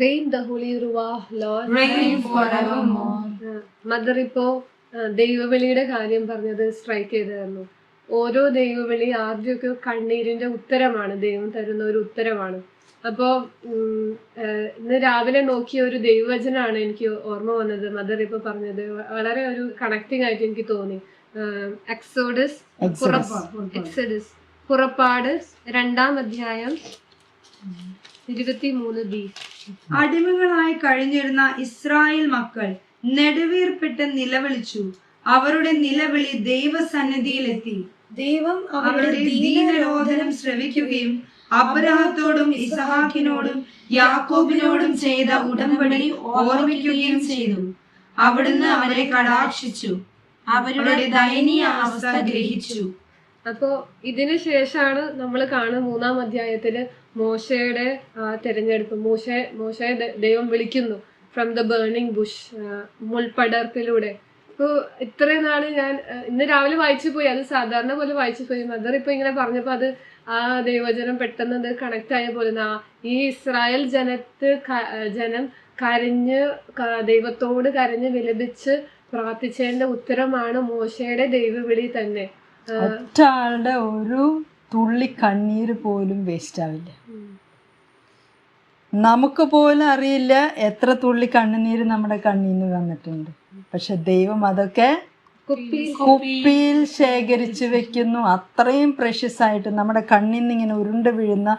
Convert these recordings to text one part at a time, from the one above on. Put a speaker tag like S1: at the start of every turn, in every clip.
S1: Reign the Holy Ruach, Lord.
S2: Reign forevermore.
S1: Mother ഇപ്പോ ദൈവവിളിയുടെ കാര്യം പറഞ്ഞത് സ്ട്രൈക്ക് ചെയ്തായിരുന്നു. ഓരോ ദൈവവിളി ആദ്യമൊക്കെ കണ്ണീരിന്റെ ഉത്തരമാണ്, ദൈവം തരുന്ന ഒരു ഉത്തരമാണ്. അപ്പോ ഇന്ന് രാവിലെ നോക്കിയ ഒരു ദൈവവചനാണ് എനിക്ക് ഓർമ്മ വന്നത്. മദർ ഇപ്പൊ പറഞ്ഞത് വളരെ ഒരു കണക്റ്റിംഗ് ആയിട്ട് എനിക്ക് തോന്നി. എക്സോഡസ് പുറപ്പാട് 2-ാം അധ്യായം 23b.
S2: അടിമകളായി കഴിഞ്ഞിരുന്ന ഇസ്രായേൽ മക്കൾ നെടുവീർപ്പിട്ട് നിലവിളിച്ചു. അവരുടെ നിലവിളി ദൈവസന്നിധിയിലെത്തി.
S3: ദൈവം
S2: അവരുടെ ദീനരോധനം ശ്രവിക്കുകയും അബ്രഹാത്തോടും ഇസഹാക്കിനോടും യാക്കോബിനോടും ചെയ്ത ഉടമ്പടി ഓർമ്മിക്കുകയും ചെയ്തു. അവിടുന്ന് അവരെ കടാക്ഷിച്ചു, അവരുടെ ദയനീയ അവസ്ഥ ഗ്രഹിച്ചു.
S1: അപ്പോ ഇതിനു ശേഷമാണ് നമ്മൾ കാണുന്ന 3-ാം അധ്യായത്തില് മോശയുടെ തെരഞ്ഞെടുപ്പ്. മോശയെ ദൈവം വിളിക്കുന്നു ഫ്രം ദ ബേണിംഗ് ബുഷ്, മുൾപടർപ്പിലൂടെ. ഇപ്പൊ ഇത്രയും നാള് ഞാൻ ഇന്ന് രാവിലെ വായിച്ചു പോയി, അത് സാധാരണ പോലെ വായിച്ചു പോയി. മദർ ഇപ്പൊ ഇങ്ങനെ പറഞ്ഞപ്പോ അത് ആ ദൈവജനം പെട്ടെന്ന് അത് കണക്ട് ആയ പോലെ ഈ ഇസ്രായേൽ ജനം കരഞ്ഞ് ദൈവത്തോട് കരഞ്ഞ് വിലപിച്ച് പ്രാർത്ഥിച്ചതിന്റെ ഉത്തരമാണ് മോശയുടെ ദൈവവിളി തന്നെ.
S4: ഒറ്റാളുടെ ഒരു തുള്ളി കണ്ണീര് പോലും വേസ്റ്റ് ആവില്ല. നമുക്ക് പോലും അറിയില്ല എത്ര തുള്ളി കണ്ണുനീര് നമ്മുടെ കണ്ണീന്ന് വന്നിട്ടുണ്ട്. പക്ഷെ ദൈവം അതൊക്കെ കുപ്പിയിൽ ശേഖരിച്ചു വെക്കുന്നു. അത്രയും പ്രഷ്യസ് ആയിട്ട് നമ്മുടെ കണ്ണിന്ന് ഇങ്ങനെ ഉരുണ്ട് വീഴുന്ന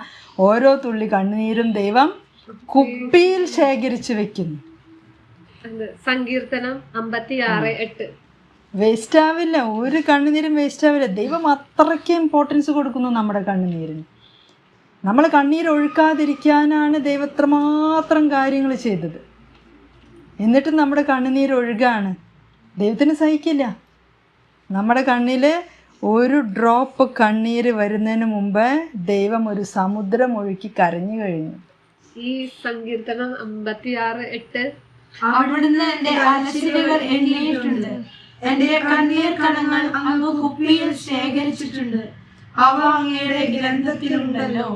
S4: ഓരോ തുള്ളി കണ്ണുനീരും ദൈവം കുപ്പിയിൽ ശേഖരിച്ചു വെക്കുന്നു.
S1: സങ്കീർത്തനം 56:8.
S4: വേസ്റ്റ് ആവില്ല, ഒരു കണ്ണുനീരും വേസ്റ്റ് ആവില്ല. ദൈവം അത്രയ്ക്ക് ഇമ്പോർട്ടൻസ് കൊടുക്കുന്നു നമ്മുടെ കണ്ണുനീരിന്. നമ്മൾ കണ്ണീരൊഴുക്കാതിരിക്കാനാണ് ദൈവം എത്രമാത്രം കാര്യങ്ങൾ ചെയ്തത്. എന്നിട്ട് നമ്മുടെ കണ്ണുനീരൊഴുകാണ്. ദൈവത്തിന് സഹിക്കില്ല. നമ്മുടെ കണ്ണിൽ ഒരു ഡ്രോപ്പ് കണ്ണീര് വരുന്നതിന് മുമ്പ് ദൈവം ഒരു സമുദ്രം ഒഴുക്കി കരഞ്ഞു കഴിഞ്ഞു.
S1: ഈ സങ്കീർത്തനം 56:8.
S2: അവിടുന്ന് എന്റെ അലച്ചിലുകൾ എണ്ണിയിട്ടുണ്ട്, എന്റെ കണ്ണീർ കണങ്ങൾ അങ്ങ് കുപ്പിയിൽ ശേഖരിച്ചിട്ടുണ്ട്, അവ അങ്ങയുടെ ഗ്രന്ഥത്തിലുണ്ടല്ലോ.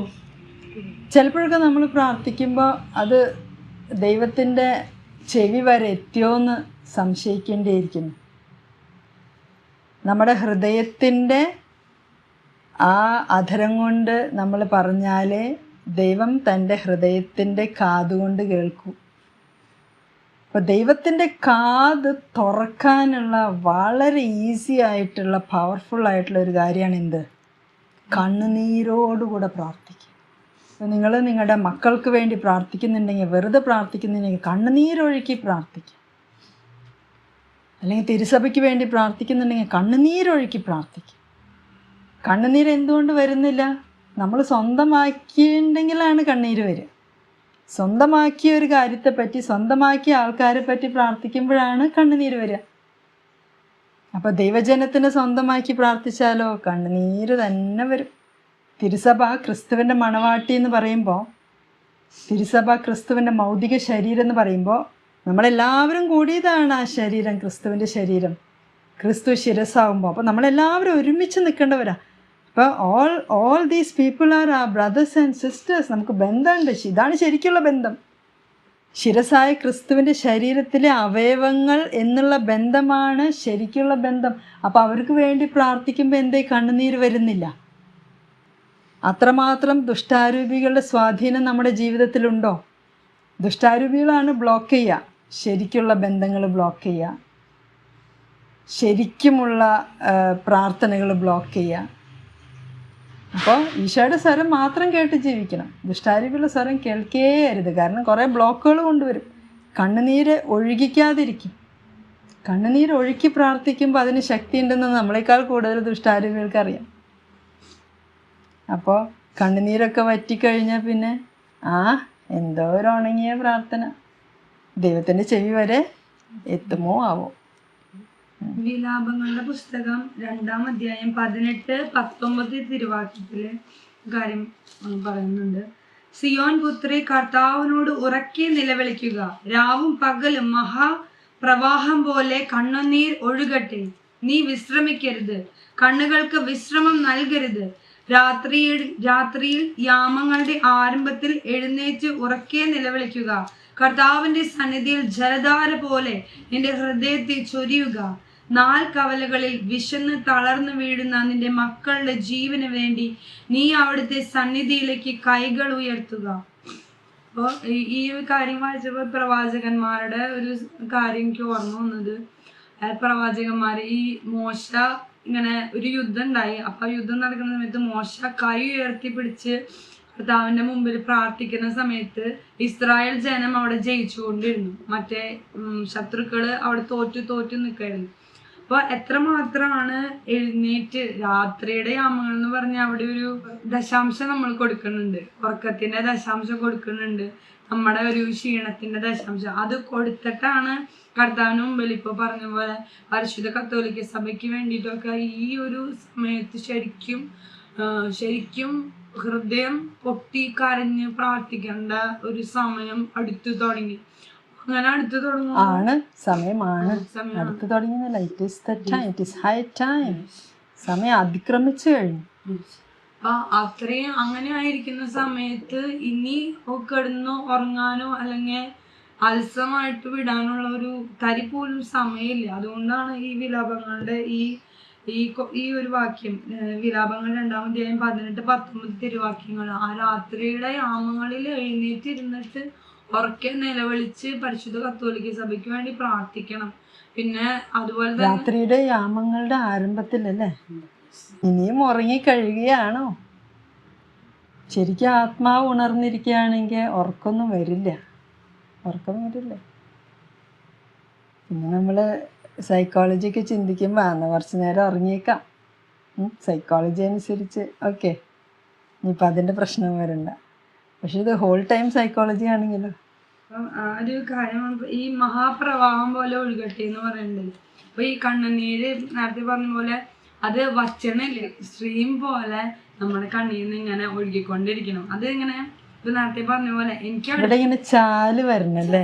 S4: ചിലപ്പോഴൊക്കെ നമ്മൾ പ്രാർത്ഥിക്കുമ്പോൾ അത് ദൈവത്തിൻ്റെ ചെവി വരെ എത്തിയോന്ന് സംശയിക്കേണ്ടിയിരിക്കുന്നു. നമ്മുടെ ഹൃദയത്തിൻ്റെ ആ അധരം കൊണ്ട് നമ്മൾ പറഞ്ഞാലേ ദൈവം തൻ്റെ ഹൃദയത്തിൻ്റെ കാതുകൊണ്ട് കേൾക്കൂ. അപ്പോൾ ദൈവത്തിൻ്റെ കാത് തുറക്കാനുള്ള വളരെ ഈസി ആയിട്ടുള്ള പവർഫുൾ ആയിട്ടുള്ള ഒരു കാര്യമാണ് എന്ത്? കണ്ണുനീരോടുകൂടെ പ്രാർത്ഥിക്കുക. അപ്പോൾ നിങ്ങൾ നിങ്ങളുടെ മക്കൾക്ക് വേണ്ടി പ്രാർത്ഥിക്കുന്നുണ്ടെങ്കിൽ, വെറുതെ പ്രാർത്ഥിക്കുന്നുണ്ടെങ്കിൽ കണ്ണുനീരൊഴുക്കി പ്രാർത്ഥിക്കുക. അല്ലെങ്കിൽ തിരുസഭയ്ക്ക് വേണ്ടി പ്രാർത്ഥിക്കുന്നുണ്ടെങ്കിൽ കണ്ണുനീരൊഴുക്കി പ്രാർത്ഥിക്കുക. കണ്ണുനീര് എന്തുകൊണ്ട് വരുന്നില്ല? നമ്മൾ സ്വന്തമാക്കിയിട്ടുണ്ടെങ്കിലാണ് കണ്ണീര് വരിക. സ്വന്തമാക്കിയ ഒരു കാര്യത്തെപ്പറ്റി, സ്വന്തമാക്കിയ ആൾക്കാരെ പറ്റി പ്രാർത്ഥിക്കുമ്പോഴാണ് കണ്ണുനീര് വരിക. അപ്പോൾ ദൈവജനത്തിന് സ്വന്തമാക്കി പ്രാർത്ഥിച്ചാലോ കണ്ണുനീര് തന്നെ വരും. തിരുസഭ ക്രിസ്തുവിൻ്റെ മണവാട്ടി എന്ന് പറയുമ്പോൾ, തിരുസഭ ക്രിസ്തുവിൻ്റെ ഭൗതിക ശരീരം എന്ന് പറയുമ്പോൾ നമ്മളെല്ലാവരും കൂടിയതാണ് ആ ശരീരം, ക്രിസ്തുവിൻ്റെ ശരീരം. ക്രിസ്തു ശിരസാകുമ്പോൾ അപ്പോൾ നമ്മളെല്ലാവരും ഒരുമിച്ച് നിൽക്കേണ്ടവരാണ്. അപ്പോൾ ഓൾ ദീസ് പീപ്പിൾ ആർ ആ ബ്രദേഴ്സ് ആൻഡ് സിസ്റ്റേഴ്സ്. നമുക്ക് ബന്ധമുണ്ട്. ഇതാണ് ശരിക്കുള്ള ബന്ധം. ശിരസായ ക്രിസ്തുവിൻ്റെ ശരീരത്തിലെ അവയവങ്ങൾ എന്നുള്ള ബന്ധമാണ് ശരിക്കുള്ള ബന്ധം. അപ്പോൾ അവർക്ക് വേണ്ടി പ്രാർത്ഥിക്കുമ്പോൾ എന്തേ കണ്ണുനീര് വരുന്നില്ല? അത്രമാത്രം ദുഷ്ടാരൂപികളുടെ സ്വാധീനം നമ്മുടെ ജീവിതത്തിലുണ്ടോ? ദുഷ്ടാരൂപികളാണ് ബ്ലോക്ക് ചെയ്യുക, ശരിക്കുള്ള ബന്ധങ്ങൾ ബ്ലോക്ക് ചെയ്യുക, ശരിക്കുമുള്ള പ്രാർത്ഥനകൾ ബ്ലോക്ക് ചെയ്യുക. അപ്പോൾ ഈശോയുടെ സ്വരം മാത്രം കേട്ട് ജീവിക്കണം. ദുഷ്ടാരൂപിയുള്ള സ്വരം കേൾക്കേ അരുത്. കാരണം കുറേ ബ്ലോക്കുകൾ കൊണ്ടുവരും. കണ്ണുനീര് ഒഴുകിക്കാതിരിക്കും. കണ്ണുനീര് ഒഴുക്കി പ്രാർത്ഥിക്കുമ്പോൾ അതിന് ശക്തി ഉണ്ടെന്ന് നമ്മളെക്കാൾ കൂടുതൽ ദുഷ്ടാരൂപികൾക്കറിയാം. അപ്പോൾ കണ്ണുനീരൊക്കെ വറ്റിക്കഴിഞ്ഞാൽ പിന്നെ എന്തോ ഒരു ഉണങ്ങിയ പ്രാർത്ഥന ദൈവത്തിൻ്റെ ചെവി വരെ എത്തുമോ ആവോ.
S2: വിലാപങ്ങളുടെ പുസ്തകം 2-ാം അധ്യായം 18-19 തിരുവാക്യത്തിലെ കാര്യം പറയുന്നുണ്ട്. സിയോൻ പുത്രി, കർത്താവിനോട് ഉറക്കെ നിലവിളിക്കുക. രാവും പകലും മഹാപ്രവാഹം പോലെ കണ്ണുനീർ ഒഴുകട്ടെ. നീ വിശ്രമിക്കരുത്, കണ്ണുകൾക്ക് വിശ്രമം നൽകരുത്. രാത്രിയിൽ യാമങ്ങളുടെ ആരംഭത്തിൽ എഴുന്നേറ്റ് ഉറക്കെ നിലവിളിക്കുക. കർത്താവിന്റെ സന്നിധിയിൽ ജലധാര പോലെ നിന്റെ ഹൃദയത്തെ ചൊരിയുക. നാൽക്കവലകളിൽ വിശന്ന് തളർന്നു വീഴുന്ന നിന്റെ മക്കളുടെ ജീവന് വേണ്ടി നീ അവിടുത്തെ സന്നിധിയിലേക്ക് കൈകൾ ഉയർത്തുക. അപ്പോൾ ഈ കാര്യം വായിച്ചപ്പോൾ പ്രവാചകന്മാരുടെ ഒരു കാര്യം എനിക്ക് ഓർമ്മ വന്നത്, പ്രവാചകന്മാര് ഈ മോശ ഇങ്ങനെ ഒരു യുദ്ധം ഉണ്ടായി. അപ്പൊ യുദ്ധം നടക്കുന്ന സമയത്ത് മോശ കൈ ഉയർത്തി പിടിച്ച് കർത്താവിന്റെ മുമ്പിൽ പ്രാർത്ഥിക്കുന്ന സമയത്ത് ഇസ്രായേൽ ജനം അവിടെ ജയിച്ചുകൊണ്ടിരുന്നു. മറ്റേ ശത്രുക്കള് അവിടെ തോറ്റു നിൽക്കായിരുന്നു. അപ്പൊ എത്രമാത്രമാണ് എഴുന്നേറ്റ് രാത്രിയുടെ യാമങ്ങൾ എന്ന് പറഞ്ഞാൽ അവിടെ ഒരു ദശാംശം നമ്മൾ കൊടുക്കുന്നുണ്ട്, ഉറക്കത്തിന്റെ ദശാംശം കൊടുക്കുന്നുണ്ട്, നമ്മുടെ ഒരു ക്ഷീണത്തിന്റെ ദശാംശം അത് കൊടുത്തിട്ടാണ് കർത്താവിന് മുമ്പിൽ ഇപ്പൊ പറഞ്ഞ പോലെ പരിശുദ്ധ കത്തോലിക്ക സഭയ്ക്ക് വേണ്ടിയിട്ടൊക്കെ ഈ ഒരു സമയത്ത് ശരിക്കും ഹൃദയം പൊട്ടി കരഞ്ഞ് പ്രാർത്ഥിക്കേണ്ട ഒരു സമയം അടുത്തു തുടങ്ങി. അങ്ങനെ അടുത്തു തുടങ്ങും
S4: സമയമാണ് അടുത്തു തുടങ്ങിയല്ല. It is the time, it is high time. സമയം അതിക്രമിച്ചു കഴിഞ്ഞു.
S2: അപ്പൊ അത്രയും അങ്ങനെ ആയിരിക്കുന്ന സമയത്ത് ഇനി കിടന്നോ ഉറങ്ങാനോ അല്ലെങ്കിൽ അലസമായിട്ട് വിടാനുള്ള ഒരു തരി പോലും സമയമില്ല. അതുകൊണ്ടാണ് ഈ വിലാപങ്ങളുടെ ഈ ഒരു വാക്യം, വിലാപങ്ങൾ 2-ാം അധ്യായം 18-19 തിരുവാക്യങ്ങൾ, ആ രാത്രിയുടെ യാമങ്ങളിൽ എഴുന്നേറ്റിരുന്നിട്ട് ഉറക്കെ നിലവിളിച്ച് പരിശുദ്ധ കത്തോലിക്ക സഭയ്ക്ക് വേണ്ടി പ്രാർത്ഥിക്കണം. പിന്നെ അതുപോലെ തന്നെ
S4: രാത്രിയുടെ യാമങ്ങളുടെ ആരംഭത്തിലല്ലേ, ഇനിയും ഉറങ്ങി കഴിയുകയാണോ? ശരിക്കും ആത്മാവ് ഉണർന്നിരിക്കുകയാണെങ്കിൽ ഉറക്കം വരില്ല. പിന്നെ നമ്മൾ സൈക്കോളജിക്ക് ചിന്തിക്കുമ്പോൾ അന്ന് കുറച്ച് നേരം ഉറങ്ങിയേക്കാം, സൈക്കോളജി അനുസരിച്ച്. ഓക്കെ, ഇനിയിപ്പോൾ അതിൻ്റെ പ്രശ്നം വരണ്ട. പക്ഷെ ഇത് ഹോൾ ടൈം സൈക്കോളജി ആണെങ്കിലോ
S2: ആ ഒരു കാര്യം ഈ മഹാപ്രവാഹം പോലെ ഒഴുകട്ടെ എന്ന് പറയുന്നുണ്ട്. അപ്പൊ ഈ കണ്ണുനീര് നേരത്തെ പറഞ്ഞ പോലെ അത് വച്ചണില്ലേ, സ്ട്രീം പോലെ നമ്മുടെ കണ്ണിൽ നിന്ന് ഇങ്ങനെ ഒഴുകിക്കൊണ്ടിരിക്കണം. അത് ഇങ്ങനെ ഇപ്പൊ നേരത്തെ പറഞ്ഞ പോലെ എനിക്ക്
S4: ഇവിടെ ഇങ്ങനെ ചാല് വരണല്ലേ,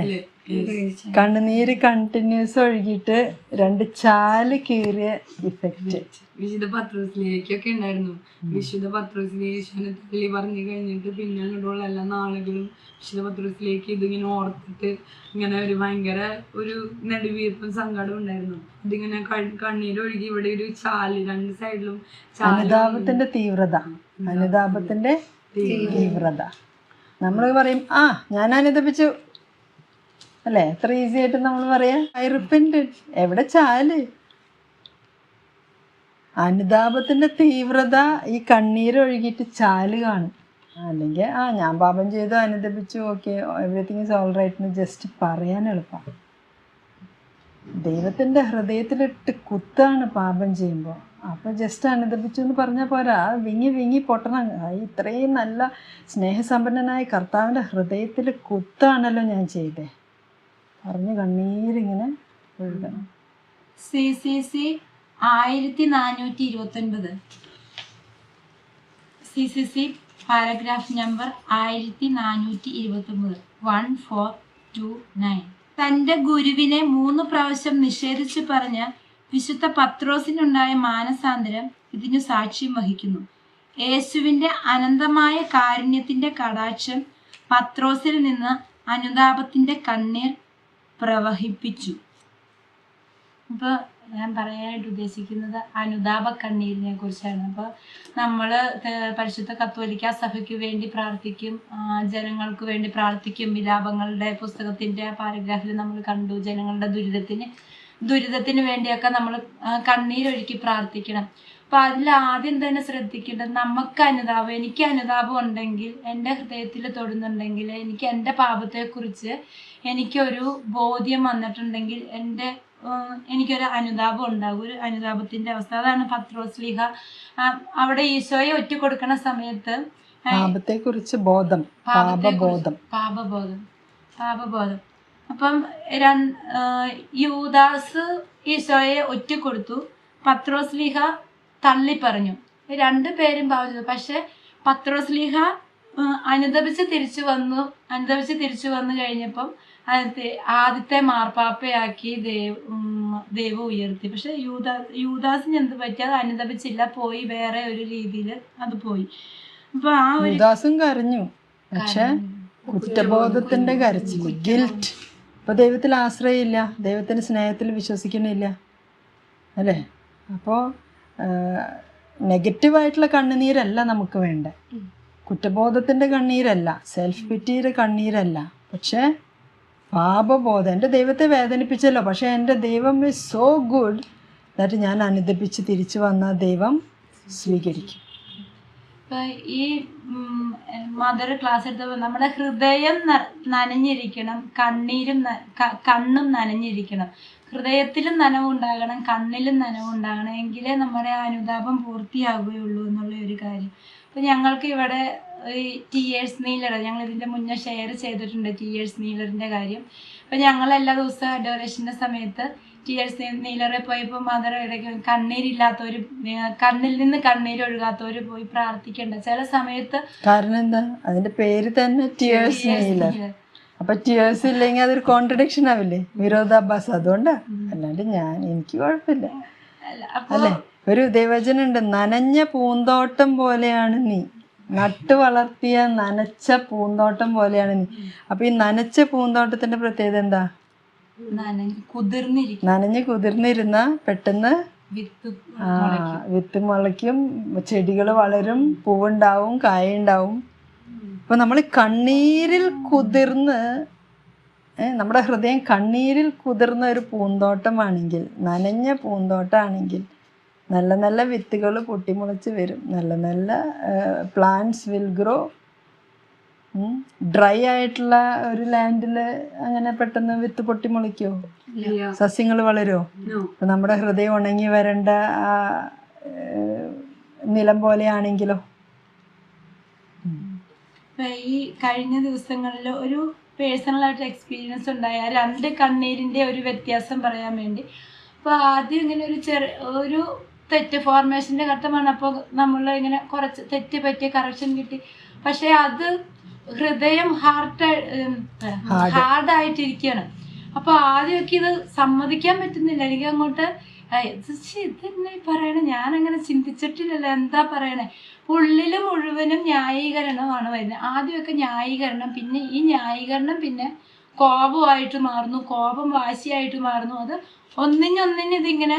S4: കണ്ണുനീര് കണ്ടിന്യൂസ് ഒഴുകിയിട്ട് 2 ചാല് കീറിയ ഇഫക്റ്റ്.
S2: വിശുദ്ധ പത്രോസിലേക്കൊക്കെ ഉണ്ടായിരുന്നു. വിശുദ്ധ പത്രോസിലേശനെ തള്ളി പറഞ്ഞു കഴിഞ്ഞിട്ട് പിന്നെ അങ്ങോട്ടുള്ള എല്ലാ നാളുകളും വിശുദ്ധ പത്രോസിലേക്ക് ഇതിങ്ങനെ ഓർത്തിട്ട് ഇങ്ങനെ ഒരു ഭയങ്കര ഒരു നെടുവീർപ്പും സങ്കടം ഉണ്ടായിരുന്നു. ഇതിങ്ങനെ കണ്ണീരൊഴുകി ഇവിടെ ഒരു ചാല് 2 സൈഡിലും
S4: അനുതാപത്തിന്റെ തീവ്രത നമ്മൾ പറയും ഞാൻ അനുതപിച്ചു അല്ലേ, എത്ര ഈസി ആയിട്ട് നമ്മൾ പറയാ ഐ റിപ്പന്റഡ്. എവിടെ ചാല്? അനുതാപത്തിന്റെ തീവ്രത ഈ കണ്ണീരൊഴുകിയിട്ട് ചാല് കാണും. അല്ലെങ്കിൽ ഞാൻ പാപം ചെയ്തു, അനുതപിച്ചു, okay everything is all right എന്ന് ജസ്റ്റ് പറയാൻ എളുപ്പമാണ്. ദൈവത്തിൻ്റെ ഹൃദയത്തിലിട്ട് കുത്താണ് പാപം ചെയ്യുമ്പോൾ. അപ്പോൾ ജസ്റ്റ് അനുദപിച്ചു എന്ന് പറഞ്ഞാൽ പോരാ, വിങ്ങി പൊട്ടണം. ഇത്രയും നല്ല സ്നേഹസമ്പന്നനായ കർത്താവിൻ്റെ ഹൃദയത്തിൽ കുത്താണല്ലോ ഞാൻ ചെയ്തേ പറഞ്ഞ് കണ്ണീരിങ്ങനെ ഒഴുകണം.
S3: CCC 1429 CCC paragraph number 1429 1429. തൻ്റെ ഗുരുവിനെ 3 പ്രാവശ്യം നിഷേധിച്ചു പറഞ്ഞ വിശുദ്ധ പത്രോസിനുണ്ടായ മാനസാന്തരം ഇതിനു സാക്ഷ്യം വഹിക്കുന്നു. യേശുവിൻ്റെ അനന്തമായ കാരുണ്യത്തിൻ്റെ കടാക്ഷം പത്രോസിൽ നിന്ന് അനുതാപത്തിൻ്റെ കണ്ണീർ പ്രവഹിപ്പിച്ചു. അപ്പോൾ ഞാൻ പറയാനായിട്ട് ഉദ്ദേശിക്കുന്നത് അനുതാപ കണ്ണീരിനെ കുറിച്ചാണ്. അപ്പോൾ നമ്മൾ പരിശുദ്ധ കത്തോലിക്ക സഭയ്ക്ക് വേണ്ടി പ്രാർത്ഥിക്കും, ജനങ്ങൾക്ക് വേണ്ടി പ്രാർത്ഥിക്കും. വിലാപങ്ങളുടെ പുസ്തകത്തിൻ്റെ പാരഗ്രാഫിൽ നമ്മൾ കണ്ടു, ജനങ്ങളുടെ ദുരിതത്തിന് വേണ്ടിയൊക്കെ നമ്മൾ കണ്ണീരൊഴുക്കി പ്രാർത്ഥിക്കണം. അപ്പോൾ അതിൽ ആദ്യം തന്നെ ശ്രദ്ധിക്കേണ്ടത് എനിക്ക് അനുതാപം ഉണ്ടെങ്കിൽ, എൻ്റെ ഹൃദയത്തിൽ തൊടുന്നുണ്ടെങ്കിൽ, എനിക്ക് എൻ്റെ പാപത്തെക്കുറിച്ച് എനിക്കൊരു ബോധ്യം വന്നിട്ടുണ്ടെങ്കിൽ എനിക്കൊരു അനുതാപം ഉണ്ടാകും, ഒരു അനുതാപത്തിൻ്റെ അവസ്ഥ. അതാണ് പത്രോസ്ലീഹ അവിടെ ഈശോയെ ഒറ്റുകൊടുക്കുന്ന സമയത്ത്
S4: പാപത്തെക്കുറിച്ച് ബോധം,
S3: പാപബോധം. അപ്പം യൂദാസ് ഈശോയെ ഒറ്റുകൊടുത്തു, പത്രോസ്ലീഹ തള്ളി പറഞ്ഞു. 2 പേരും പാപിച്ചു. പക്ഷെ പത്രോസ്ലീഹ അനുദപിച്ച് തിരിച്ചു വന്നു കഴിഞ്ഞപ്പം ആദ്യത്തെ മാർപ്പാപ്പയാക്കി ദൈവം ഉയർത്തി. പക്ഷെ യൂദാസിന് എന്ത് പറ്റി? അത് അനുദപിച്ചില്ല, പോയി വേറെ ഒരു രീതിയിൽ അത് പോയി. അപ്പൊ ആ ഒരു
S4: യൂദാസും കരഞ്ഞു, പക്ഷെ കുറ്റബോധത്തിന്റെ കരച്ചില്, ഗിൽറ്റ്. ഇപ്പൊ ദൈവത്തിൽ ആശ്രയമില്ല, ദൈവത്തിന്റെ സ്നേഹത്തിൽ വിശ്വസിക്കണില്ല അല്ലേ? അപ്പോൾ നെഗറ്റീവായിട്ടുള്ള കണ്ണുനീരല്ല നമുക്ക് വേണ്ട, കുറ്റബോധത്തിന്റെ കണ്ണീരല്ല, സെൽഫ് പിറ്റിയുടെ കണ്ണീരല്ല, പക്ഷെ പാപബോധം. എൻ്റെ ദൈവത്തെ വേദനിപ്പിച്ചല്ലോ, പക്ഷെ എൻ്റെ ദൈവം ഈസ് സോ ഗുഡ് ദാറ്റ് ഞാൻ അനുദപിച്ച് തിരിച്ചു വന്ന ദൈവം സ്വീകരിക്കും.
S3: ഇപ്പൊ ഈ മദർ ക്ലാസ് എടുത്തപ്പോൾ നമ്മുടെ ഹൃദയം നനഞ്ഞിരിക്കണം, കണ്ണും നനഞ്ഞിരിക്കണം. ഹൃദയത്തിലും നനവുണ്ടാകണം, കണ്ണിലും നനവുണ്ടാകണം, എങ്കിലേ നമ്മുടെ അനുതാപം പൂർത്തിയാകുകയുള്ളൂ എന്നുള്ള ഒരു കാര്യം. അപ്പം ഞങ്ങൾക്ക് ഇവിടെ ഈ ടിയേഴ്സ് നീലർ, ഞങ്ങൾ ഇതിൻ്റെ മുന്നേ ഷെയർ ചെയ്തിട്ടുണ്ട് ടിയേഴ്സ് നീലറിൻ്റെ കാര്യം. അപ്പം ഞങ്ങൾ എല്ലാ ദിവസവും അഡോറേഷൻ്റെ സമയത്ത് ടിയേഴ്സ് നീലറെ പോയപ്പോൾ മദർ ഇടയ്ക്ക് കണ്ണീരില്ലാത്തവർ, കണ്ണിൽ നിന്ന് കണ്ണീരൊഴുകാത്തവർ പോയി പ്രാർത്ഥിക്കേണ്ട ചില സമയത്ത്.
S4: കാരണം എന്താ? അതിന്റെ പേര് തന്നെ ടിയേഴ്സ് നീലർ. അപ്പൊ ടിയേഴ്സ് ഇല്ലെങ്കിൽ അതൊരു കോൺട്രഡിക്ഷൻ ആവില്ലേ, വിരോധാഭാസം. അതുകൊണ്ടാ, അല്ലാണ്ട് എനിക്ക് കുഴപ്പമില്ല അല്ലേ. ഒരു ദൈവജനുണ്ട്, നനഞ്ഞ പൂന്തോട്ടം പോലെയാണ് നീ, നട്ടു വളർത്തിയ നനച്ച പൂന്തോട്ടം പോലെയാണ് നീ. അപ്പൊ ഈ നനച്ച പൂന്തോട്ടത്തിന്റെ പ്രത്യേകത എന്താ? നനഞ്ഞ് കുതിർന്നിരുന്ന പെട്ടെന്ന് വിത്ത് മുളയ്ക്കും, ചെടികൾ വളരും, പൂവുണ്ടാവും, കായുണ്ടാവും. അപ്പൊ നമ്മൾ കണ്ണീരിൽ കുതിർന്ന്, നമ്മുടെ ഹൃദയം കണ്ണീരിൽ കുതിർന്ന ഒരു പൂന്തോട്ടമാണെങ്കിൽ, നനഞ്ഞ പൂന്തോട്ടമാണെങ്കിൽ നല്ല നല്ല വിത്തുകൾ പൊട്ടിമുളച്ച് വരും, നല്ല നല്ല പ്ലാന്റ്സ് വിൽ ഗ്രോ. ഡ്രൈ ആയിട്ടുള്ള ഒരു ലാൻഡിൽ അങ്ങനെ പെട്ടെന്ന് വിത്ത് പൊട്ടിമുളയ്ക്കോ? സസ്യങ്ങൾ വളരുമോ? നമ്മുടെ ഹൃദയം ഉണങ്ങി വരേണ്ട ആ നിലം പോലെയാണെങ്കിലോ?
S3: ഈ കഴിഞ്ഞ ദിവസങ്ങളിൽ ഒരു പേഴ്സണലായിട്ട് എക്സ്പീരിയൻസ് ഉണ്ടായ 2 കണ്ണീരിൻ്റെ ഒരു വ്യത്യാസം പറയാൻ വേണ്ടി. അപ്പോൾ ആദ്യം ഇങ്ങനെ ഒരു തെറ്റ് ഫോർമേഷൻ്റെ ഘട്ടമാണ്. അപ്പോൾ നമ്മൾ ഇങ്ങനെ കുറച്ച് തെറ്റ് പറ്റിയ കറക്ഷൻ കിട്ടി. പക്ഷേ അത് ഹൃദയം ഹാർഡായിട്ടിരിക്കുകയാണ്. അപ്പോൾ ആദ്യമൊക്കെ ഇത് സമ്മതിക്കാൻ പറ്റുന്നില്ല. എനിക്ക് അങ്ങോട്ട് ഇതെന്നെ പറയണേ, ഞാനങ്ങനെ ചിന്തിച്ചിട്ടില്ലല്ലോ, എന്താ പറയണേ. ഉള്ളിൽ മുഴുവനും ന്യായീകരണമാണ് വരുന്നത്. ആദ്യമൊക്കെ ന്യായീകരണം, പിന്നെ ഈ ന്യായീകരണം പിന്നെ കോപമായിട്ട് മാറുന്നു, കോപം വാശിയായിട്ട് മാറുന്നു. അത് ഒന്നിനൊന്നിന് ഇതിങ്ങനെ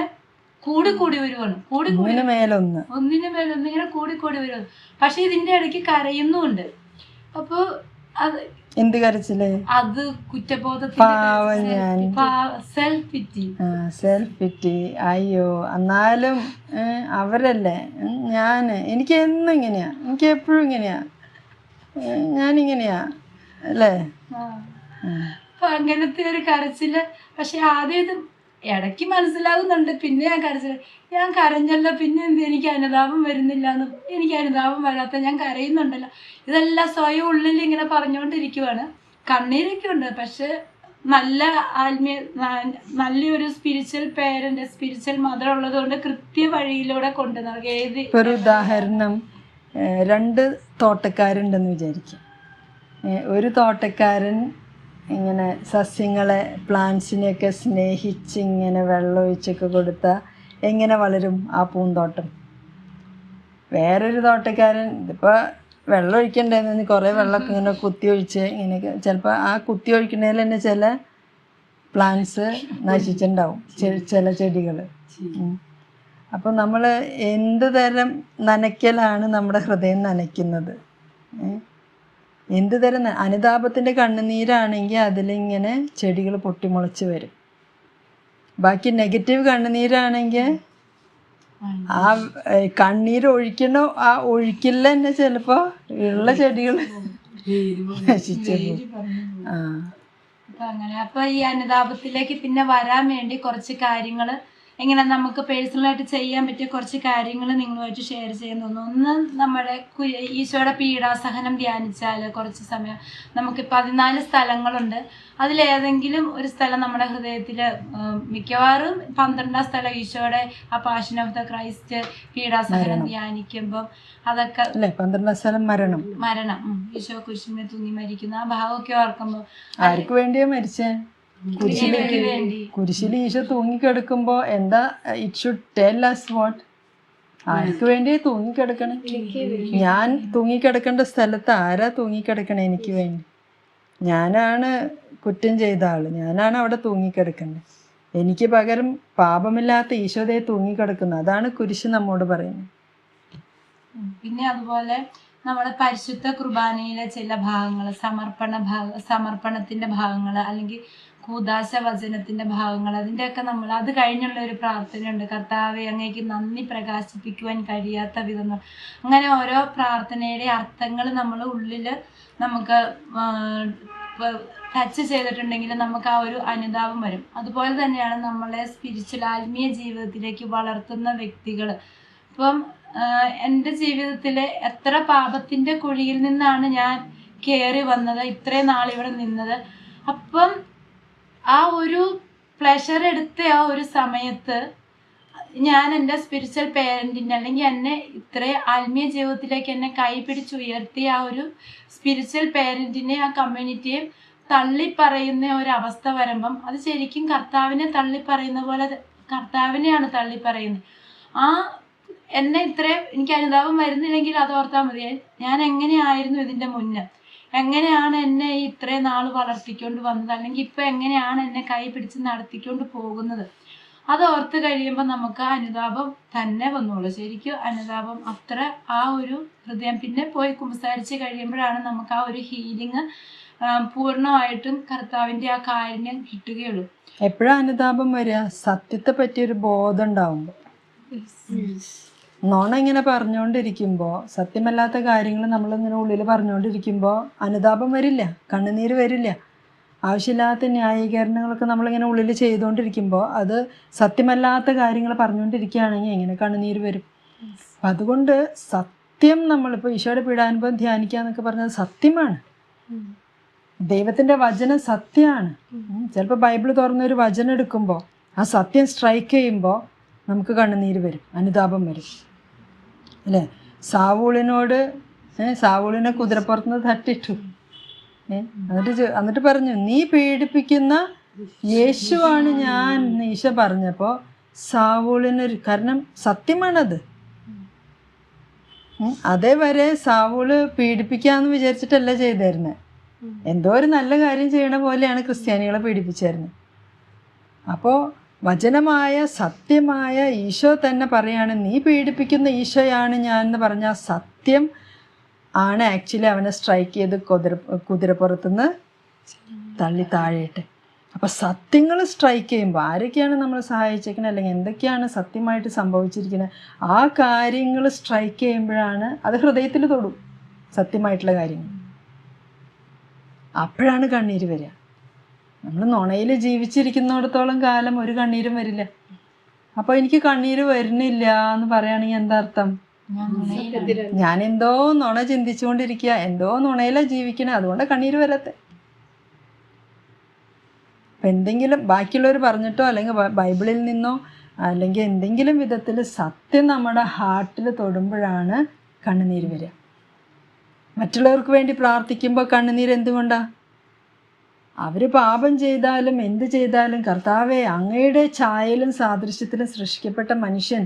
S3: കൂടിക്കൂടി വരുവാണ്, ഒന്നിനു മേലൊന്ന് ഇങ്ങനെ കൂടിക്കൂടി വരുവാണ്. പക്ഷെ ഇതിന്റെ ഇടയ്ക്ക് കരയുന്നുമുണ്ട്. അപ്പോൾ അത്
S4: എന്ത് കരച്ചില്? അത്
S3: കുറ്റബോധത്തിന്റെ
S4: സെൽഫ് പിറ്റി. അയ്യോ, എന്നാലും അവരല്ലേ, എനിക്ക് എന്നും ഇങ്ങനെയാ, എനിക്ക് എപ്പോഴും ഇങ്ങനെയാ, ഞാനിങ്ങനെയാ അല്ലേ.
S3: അപ്പൊ അങ്ങനത്തെ ഒരു കരച്ചില്. പക്ഷെ ആദ്യം ഇത് ഇടയ്ക്ക് മനസ്സിലാകുന്നുണ്ട്, പിന്നെ ഞാൻ കരഞ്ഞല്ലോ, പിന്നെ എന്ത് എനിക്ക് അനുതാപം വരുന്നില്ല എന്ന്. എനിക്ക് അനുതാപം വരാത്ത, ഞാൻ കരയുന്നുണ്ടല്ലോ, ഇതെല്ലാം സ്വയം ഉള്ളിൽ ഇങ്ങനെ പറഞ്ഞുകൊണ്ടിരിക്കുവാണ്. കണ്ണീരൊക്കെ ഉണ്ട്, പക്ഷെ നല്ലൊരു സ്പിരിച്വൽ പേരന്റ്, സ്പിരിച്വൽ മദർ ഉള്ളത് കൊണ്ട് കൃത്യ വഴിയിലൂടെ കൊണ്ടു നടക്കുക.
S4: ഒരു ഉദാഹരണം, 2 തോട്ടക്കാരുണ്ടെന്ന് വിചാരിക്കും. ഒരു തോട്ടക്കാരൻ ഇങ്ങനെ സസ്യങ്ങളെ, പ്ലാന്റ്സിനെയൊക്കെ സ്നേഹിച്ച് ഇങ്ങനെ വെള്ളമൊഴിച്ചൊക്കെ കൊടുത്താൽ എങ്ങനെ വളരും ആ പൂന്തോട്ടം? വേറൊരു തോട്ടക്കാരൻ ഇതിപ്പോൾ വെള്ളം ഒഴിക്കണ്ടേന്ന് കുറേ വെള്ളമൊക്കെ ഇങ്ങനെ കുത്തിയൊഴിച്ച് ഇങ്ങനെയൊക്കെ, ചിലപ്പോൾ ആ കുത്തി ഒഴിക്കുന്നതിൽ തന്നെ ചില പ്ലാന്റ്സ് നശിച്ചിട്ടുണ്ടാവും, ചില ചെടികൾ. അപ്പോൾ നമ്മൾ എന്ത് തരം നനയ്ക്കലാണ് നമ്മുടെ ഹൃദയം നനയ്ക്കുന്നത്? എന്ത് തരം അനുതാപത്തിൻ്റെ കണ്ണുനീരാണെങ്കിൽ അതിലിങ്ങനെ ചെടികൾ പൊട്ടിമുളച്ച് വരും. ബാക്കി നെഗറ്റീവ് കണ്ണുനീരാണെങ്കിൽ ആ കണ്ണീര് ഒഴിക്കണോ ആ ഒഴിക്കില്ല തന്നെ ചിലപ്പോൾ ഉള്ള ചെടികൾ നശിച്ചു പോകും.
S3: അങ്ങനെ. അപ്പൊ ഈ അനുതാപത്തിലേക്ക് പിന്നെ വരാൻ വേണ്ടി കുറച്ച് കാര്യങ്ങൾ ഇങ്ങനെ നമുക്ക് പേഴ്സണലായിട്ട് ചെയ്യാൻ പറ്റിയ കുറച്ച് കാര്യങ്ങൾ നിങ്ങളുമായിട്ട് ഷെയർ ചെയ്യാൻ തോന്നുന്നു. ഒന്ന്, നമ്മുടെ ഈശോയുടെ പീഡാസഹനം ധ്യാനിച്ചാൽ കുറച്ച് സമയം നമുക്ക് 14 സ്ഥലങ്ങളുണ്ട്. അതിലേതെങ്കിലും ഒരു സ്ഥലം നമ്മുടെ ഹൃദയത്തിൽ, മിക്കവാറും 12ാം സ്ഥലം ഈശോയുടെ ആ പാഷൻ ഓഫ് ദ ക്രൈസ്റ്റ് പീഡാസഹനം ധ്യാനിക്കുമ്പോൾ അതൊക്കെ
S4: 12ാം സ്ഥലം മരണം.
S3: ഈശോ കുരിശിന്മേൽ തൂങ്ങി മരിക്കുന്ന ആ ഭാവമൊക്കെ ഓർക്കുമ്പോൾ
S4: ആർക്ക് വേണ്ടിയാ മരിച്ചേ? കുരിശിൽ ഈശോ തൂങ്ങിക്കിടക്കുമ്പോ എന്താ, it should tell us what, ആർക്ക് വേണ്ടിയാ തൂങ്ങിക്കിടക്കണേ? ഞാൻ തൂങ്ങിക്കിടക്കേണ്ട സ്ഥലത്ത് ആരാ തൂങ്ങിക്കിടക്കണേ? എനിക്ക് വേണ്ടി. ഞാനാണ് കുറ്റം ചെയ്ത ആള്, ഞാനാണ് അവിടെ തൂങ്ങിക്കിടക്കേണ്ടത്. എനിക്ക് പകരം പാപമില്ലാത്ത ഈശോദയെ തൂങ്ങിക്കിടക്കുന്നു. അതാണ് കുരിശ് നമ്മോട് പറയുന്നത്.
S3: പിന്നെ അതുപോലെ നമ്മുടെ പരിശുദ്ധ കുർബാനയിലെ ചില ഭാഗങ്ങൾ, സമർപ്പണത്തിന്റെ ഭാഗങ്ങൾ, അല്ലെങ്കിൽ കൂദാശ വചനത്തിന്റെ ഭാഗങ്ങൾ, അതിൻ്റെയൊക്കെ നമ്മൾ അത് കഴിഞ്ഞുള്ള ഒരു പ്രാർത്ഥനയുണ്ട്. കർത്താവെ, അങ്ങേക്ക് നന്ദി പ്രകാശിപ്പിക്കുവാൻ കഴിയാത്ത വിധം. അങ്ങനെ ഓരോ പ്രാർത്ഥനയുടെ അർത്ഥങ്ങൾ നമ്മൾ ഉള്ളിൽ നമുക്ക് ടച്ച് ചെയ്തിട്ടുണ്ടെങ്കിൽ നമുക്ക് ആ ഒരു അനുതാപം വരും. അതുപോലെ തന്നെയാണ് നമ്മളെ സ്പിരിച്വൽ ആത്മീയ ജീവിതത്തിലേക്ക് വളർത്തുന്ന വ്യക്തികൾ. ഇപ്പം എൻ്റെ ജീവിതത്തിൽ എത്ര പാപത്തിൻ്റെ കുഴിയിൽ നിന്നാണ് ഞാൻ കയറി വന്നത്, ഇത്രയും നാളിവിടെ നിന്നത്. അപ്പം ആ ഒരു പ്ലഷർ എടുത്ത ആ ഒരു സമയത്ത് ഞാൻ എൻ്റെ സ്പിരിച്വൽ പേരൻറ്റിൻ്റെ, അല്ലെങ്കിൽ എന്നെ ഇത്രയും ആത്മീയ ജീവിതത്തിലേക്ക് എന്നെ കൈ പിടിച്ചുയർത്തിയ ആ ഒരു സ്പിരിച്വൽ പേരൻറ്റിനെ, ആ കമ്മ്യൂണിറ്റിയെ തള്ളിപ്പറയുന്ന ഒരവസ്ഥ വരുമ്പം അത് ശരിക്കും കർത്താവിനെ തള്ളിപ്പറയുന്ന പോലെ കർത്താവിനെയാണ് തള്ളിപ്പറയുന്നത്. ആ എന്നെ ഇത്രയും എനിക്ക് അനുതാപം വരുന്നില്ലെങ്കിൽ അത് ഓർത്താൽ മതി, ഞാൻ എങ്ങനെയായിരുന്നു ഇതിൻ്റെ മുന്നേ, എങ്ങനെയാണ് എന്നെ ഈ ഇത്രയും നാൾ വളർത്തിക്കൊണ്ട് വന്നത്, അല്ലെങ്കിൽ ഇപ്പം എങ്ങനെയാണ് എന്നെ കൈ പിടിച്ച് നടത്തിക്കൊണ്ട് പോകുന്നത്. അത് ഓർത്ത് കഴിയുമ്പോൾ നമുക്ക് അനുതാപം തന്നെ വന്നോളൂ. ശരിക്കും അനുതാപം അത്ര ആ ഒരു ഹൃദയം പിന്നെ പോയി കുമ്പസാരിച്ച് കഴിയുമ്പോഴാണ് നമുക്ക് ആ ഒരു ഹീലിങ് പൂർണ്ണമായിട്ടും കർത്താവിൻ്റെ ആ കാരുണ്യം കിട്ടുകയുള്ളൂ.
S4: എപ്പോഴാണ് അനുതാപം വരിക? സത്യത്തെ പറ്റിയൊരു ബോധം ഉണ്ടാവുമ്പോൾ. നോണ ഇങ്ങനെ പറഞ്ഞുകൊണ്ടിരിക്കുമ്പോൾ, സത്യമല്ലാത്ത കാര്യങ്ങൾ നമ്മളിങ്ങനെ ഉള്ളിൽ പറഞ്ഞുകൊണ്ടിരിക്കുമ്പോൾ അനുതാപം വരില്ല, കണ്ണുനീര് വരില്ല. ആവശ്യമില്ലാത്ത ന്യായീകരണങ്ങളൊക്കെ നമ്മളിങ്ങനെ ഉള്ളിൽ ചെയ്തുകൊണ്ടിരിക്കുമ്പോൾ അത് സത്യമല്ലാത്ത കാര്യങ്ങൾ പറഞ്ഞുകൊണ്ടിരിക്കുകയാണെങ്കിൽ എങ്ങനെ കണ്ണുനീര് വരും? അപ്പം അതുകൊണ്ട് സത്യം, നമ്മളിപ്പോൾ ഈശോയുടെ പീഡാനുഭവം ധ്യാനിക്കുക എന്നൊക്കെ പറഞ്ഞത് സത്യമാണ്. ദൈവത്തിൻ്റെ വചനം സത്യമാണ്. ചിലപ്പോൾ ബൈബിൾ തുറന്നൊരു വചനം എടുക്കുമ്പോൾ ആ സത്യം സ്ട്രൈക്ക് ചെയ്യുമ്പോൾ നമുക്ക് കണ്ണുനീര് വരും, അനുതാപം വരും, അല്ലേ? സാവൂളിനെ കുതിരപ്പുറത്തുനിന്ന് തട്ടിട്ടു. എന്നിട്ട് പറഞ്ഞു, നീ പീഡിപ്പിക്കുന്ന യേശുവാണ് ഞാൻ എന്ന് ഈശോ പറഞ്ഞപ്പോൾ സാവൂളിനൊരു, കാരണം സത്യമാണത്. അതേവരെ സാവൂള് പീഡിപ്പിക്കാന്ന് വിചാരിച്ചിട്ടല്ല ചെയ്തായിരുന്നത്, എന്തോ ഒരു നല്ല കാര്യം ചെയ്യണ പോലെയാണ് ക്രിസ്ത്യാനികളെ പീഡിപ്പിച്ചായിരുന്നത്. അപ്പോൾ വചനമായ സത്യമായ ഈശോ തന്നെ പറയാണ്, നീ പീഡിപ്പിക്കുന്ന ഈശോയാണ് ഞാൻ എന്ന് പറഞ്ഞാൽ സത്യം ആണ് ആക്ച്വലി അവനെ സ്ട്രൈക്ക് ചെയ്ത് കുതിരപ്പുറത്തുനിന്ന് തള്ളി താഴെയിട്ട്. അപ്പോൾ സത്യങ്ങൾ സ്ട്രൈക്ക് ചെയ്യുമ്പോൾ ആരൊക്കെയാണ് നമ്മൾ സഹായിച്ചേക്കുന്നത്, അല്ലെങ്കിൽ എന്തൊക്കെയാണ് സത്യമായിട്ട് സംഭവിച്ചിരിക്കുന്നത്, ആ കാര്യങ്ങൾ സ്ട്രൈക്ക് ചെയ്യുമ്പോഴാണ് അത് ഹൃദയത്തിൽ തൊടും, സത്യമായിട്ടുള്ള കാര്യങ്ങൾ. അപ്പോഴാണ് കണ്ണീര് വരിക. നമ്മൾ നുണയിൽ ജീവിച്ചിരിക്കുന്നിടത്തോളം കാലം ഒരു കണ്ണീരും വരില്ല. അപ്പോൾ എനിക്ക് കണ്ണീര് വരുന്നില്ല എന്ന് പറയുകയാണെങ്കിൽ എന്താ അർത്ഥം? ഞാൻ എന്തോ നുണ ചിന്തിച്ചുകൊണ്ടിരിക്കുക, എന്തോ നുണയിലാണ് ജീവിക്കണേ, അതുകൊണ്ടാണ് കണ്ണീര് വരാത്തെ. അപ്പം എന്തെങ്കിലും ബാക്കിയുള്ളവർ പറഞ്ഞിട്ടോ അല്ലെങ്കിൽ ബൈബിളിൽ നിന്നോ അല്ലെങ്കിൽ എന്തെങ്കിലും വിധത്തിൽ സത്യം നമ്മുടെ ഹാർട്ടിൽ തൊടുമ്പോഴാണ് കണ്ണുനീര് വരിക. മറ്റുള്ളവർക്ക് വേണ്ടി പ്രാർത്ഥിക്കുമ്പോൾ കണ്ണുനീര് എന്തുകൊണ്ടാണ്? അവർ പാപം ചെയ്താലും എന്ത് ചെയ്താലും കർത്താവെ, അങ്ങയുടെ ഛായയിലും സാദൃശ്യത്തിലും സൃഷ്ടിക്കപ്പെട്ട മനുഷ്യൻ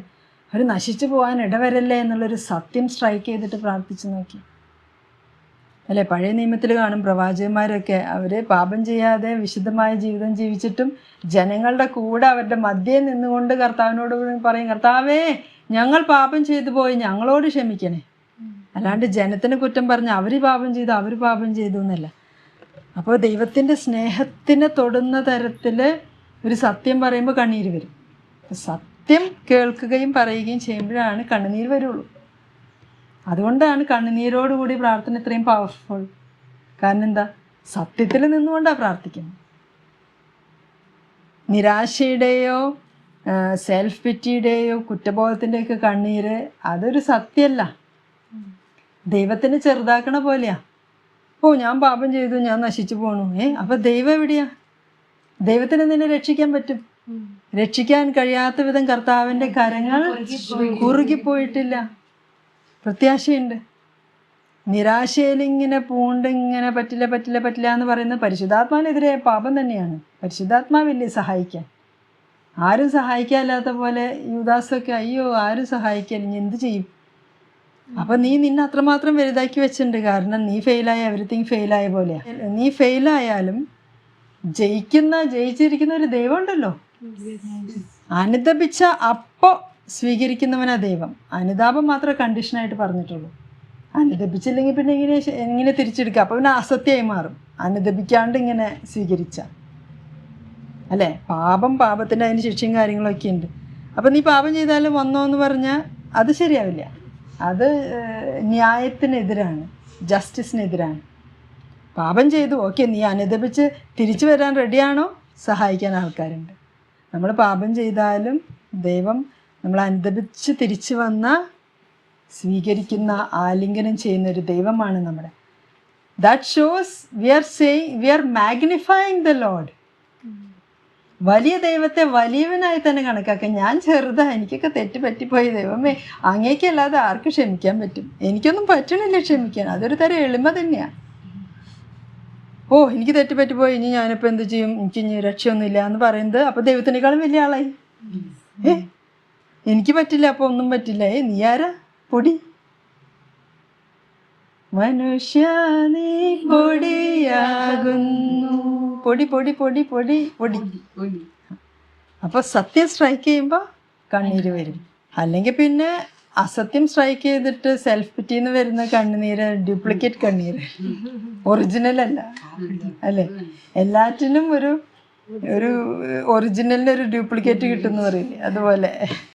S4: അവർ നശിച്ചു പോകാൻ ഇടവരല്ലേ എന്നുള്ളൊരു സത്യം സ്ട്രൈക്ക് ചെയ്തിട്ട് പ്രാർത്ഥിച്ചു നോക്കി, അല്ലേ? പഴയ നിയമത്തിൽ കാണും പ്രവാചകന്മാരൊക്കെ, അവർ പാപം ചെയ്യാതെ വിശുദ്ധമായ ജീവിതം ജീവിച്ചിട്ടും ജനങ്ങളുടെ കൂടെ അവരുടെ മധ്യേ നിന്നുകൊണ്ട് കർത്താവിനോട് പറയും, കർത്താവേ, ഞങ്ങൾ പാപം ചെയ്തു പോയി, ഞങ്ങളോട് ക്ഷമിക്കണേ. അല്ലാണ്ട് ജനത്തിന് കുറ്റം പറഞ്ഞ് അവർ പാപം ചെയ്തു എന്നല്ല. അപ്പോൾ ദൈവത്തിൻ്റെ സ്നേഹത്തിനെ തൊടുന്ന തരത്തിൽ ഒരു സത്യം പറയുമ്പോൾ കണ്ണീര് വരും. സത്യം കേൾക്കുകയും പറയുകയും ചെയ്യുമ്പോഴാണ് കണ്ണുനീര് വരുള്ളൂ. അതുകൊണ്ടാണ് കണ്ണുനീരോടുകൂടി പ്രാർത്ഥന ഇത്രയും പവർഫുൾ. കാരണം എന്താ? സത്യത്തിൽ നിന്നുകൊണ്ടാണ് പ്രാർത്ഥിക്കുന്നത്. നിരാശയുടെയോ സെൽഫ് പിറ്റിയുടെയോ കുറ്റബോധത്തിൻ്റെയൊക്കെ കണ്ണീര് അതൊരു സത്യമല്ല. ദൈവത്തിന് ചെറുതാക്കണ പോലെയാ. ഓ ഞാൻ പാപം ചെയ്തു, ഞാൻ നശിച്ചു പോണു. അപ്പം ദൈവം എവിടെയാ? ദൈവത്തിന് നിന്നെ രക്ഷിക്കാൻ പറ്റും. രക്ഷിക്കാൻ കഴിയാത്ത വിധം കർത്താവിൻ്റെ കരങ്ങൾ കുറുകിപ്പോയിട്ടില്ല. പ്രത്യാശയുണ്ട്. നിരാശയിൽ ഇങ്ങനെ പൂണ്ടിങ്ങനെ പറ്റില്ല പറ്റില്ല പറ്റില്ല എന്ന് പറയുന്നത് പരിശുദ്ധാത്മാവിനെതിരെ പാപം തന്നെയാണ്. പരിശുദ്ധാത്മാവില്ലേ സഹായിക്കാൻ? ആരും സഹായിക്കാനില്ലാത്ത പോലെ യൂദാസൊക്കെ അയ്യോ ആരും സഹായിക്കാൻ, ഇനി എന്ത് ചെയ്യും? അപ്പം നീ നിന്നെ അത്രമാത്രം വലുതാക്കി വെച്ചിട്ടുണ്ട്. കാരണം നീ ഫെയിലായ എവറിത്തിങ് ഫെയിലായ പോലെയാണ്. നീ ഫെയിലായാലും ജയിച്ചിരിക്കുന്ന ഒരു ദൈവം ഉണ്ടല്ലോ. അനുദപിച്ച അപ്പോൾ സ്വീകരിക്കുന്നവനാ ദൈവം. അനുതാപം മാത്രമേ കണ്ടീഷനായിട്ട് പറഞ്ഞിട്ടുള്ളൂ. അനുദപിച്ചില്ലെങ്കിൽ പിന്നെ എങ്ങനെ തിരിച്ചെടുക്കുക? അപ്പോൾ പിന്നെ അസത്യമായി മാറും അനുദപിക്കാണ്ട് ഇങ്ങനെ സ്വീകരിച്ച അല്ലേ. പാപത്തിൻ്റെ അതിന് ശിക്ഷയും കാര്യങ്ങളൊക്കെ ഉണ്ട്. അപ്പം നീ പാപം ചെയ്താലും വന്നോ എന്ന് പറഞ്ഞാൽ അത് ശരിയാവില്ല. അത് ന്യായത്തിനെതിരാണ്, ജസ്റ്റിസിനെതിരാണ്. പാപം ചെയ്തു, ഓക്കെ, നീ അനുദപിച്ച് തിരിച്ചു വരാൻ റെഡിയാണോ? സഹായിക്കാൻ ആൾക്കാരുണ്ട്. നമ്മൾ പാപം ചെയ്താലും ദൈവം നമ്മൾ അനുദപിച്ച് തിരിച്ചു വന്നാൽ സ്വീകരിക്കുന്ന, ആലിംഗനം ചെയ്യുന്ന ഒരു ദൈവമാണ് നമ്മുടെ. That shows we are magnifying the lord. വലിയ ദൈവത്തെ വലിയവനായി തന്നെ കണക്കാക്കുക. ഞാൻ ചെറുതാ, എനിക്കൊക്കെ തെറ്റ് പറ്റിപ്പോയി, ദൈവമേ അങ്ങേക്കല്ലാതെ ആർക്ക് ക്ഷമിക്കാൻ പറ്റും? എനിക്കൊന്നും പറ്റണില്ല ക്ഷമിക്കാൻ. അതൊരു തരം എളിമ തന്നെയാണ്. ഓ എനിക്ക് തെറ്റ് പറ്റിപ്പോയി, ഇനി ഞാനിപ്പോൾ എന്ത് ചെയ്യും, എനിക്ക് ഇനി രക്ഷയൊന്നുമില്ല എന്ന് പറയുന്നത് അപ്പോൾ ദൈവത്തിനേക്കാളും വലിയ ആളായി. എനിക്ക് പറ്റില്ല, അപ്പോൾ ഒന്നും പറ്റില്ല. നീ ആരാ? പൊടി. മനുഷ്യ നീ പൊടിയാകുന്നു. പൊടി പൊടി പൊടി പൊടി പൊടി. അപ്പോൾ സത്യം സ്ട്രൈക്ക് ചെയ്യുമ്പോൾ കണ്ണീര് വരും. അല്ലെങ്കിൽ പിന്നെ അസത്യം സ്ട്രൈക്ക് ചെയ്തിട്ട് സെൽഫ് പിറ്റിന്ന് വരുന്ന കണ്ണുനീര് ഡ്യൂപ്ലിക്കേറ്റ് കണ്ണീര്, ഒറിജിനൽ അല്ല അല്ലേ. എല്ലാറ്റിനും ഒരു ഒറിജിനലിന് ഒരു ഡ്യൂപ്ലിക്കേറ്റ് കിട്ടുമെന്ന് പറയില്ലേ, അതുപോലെ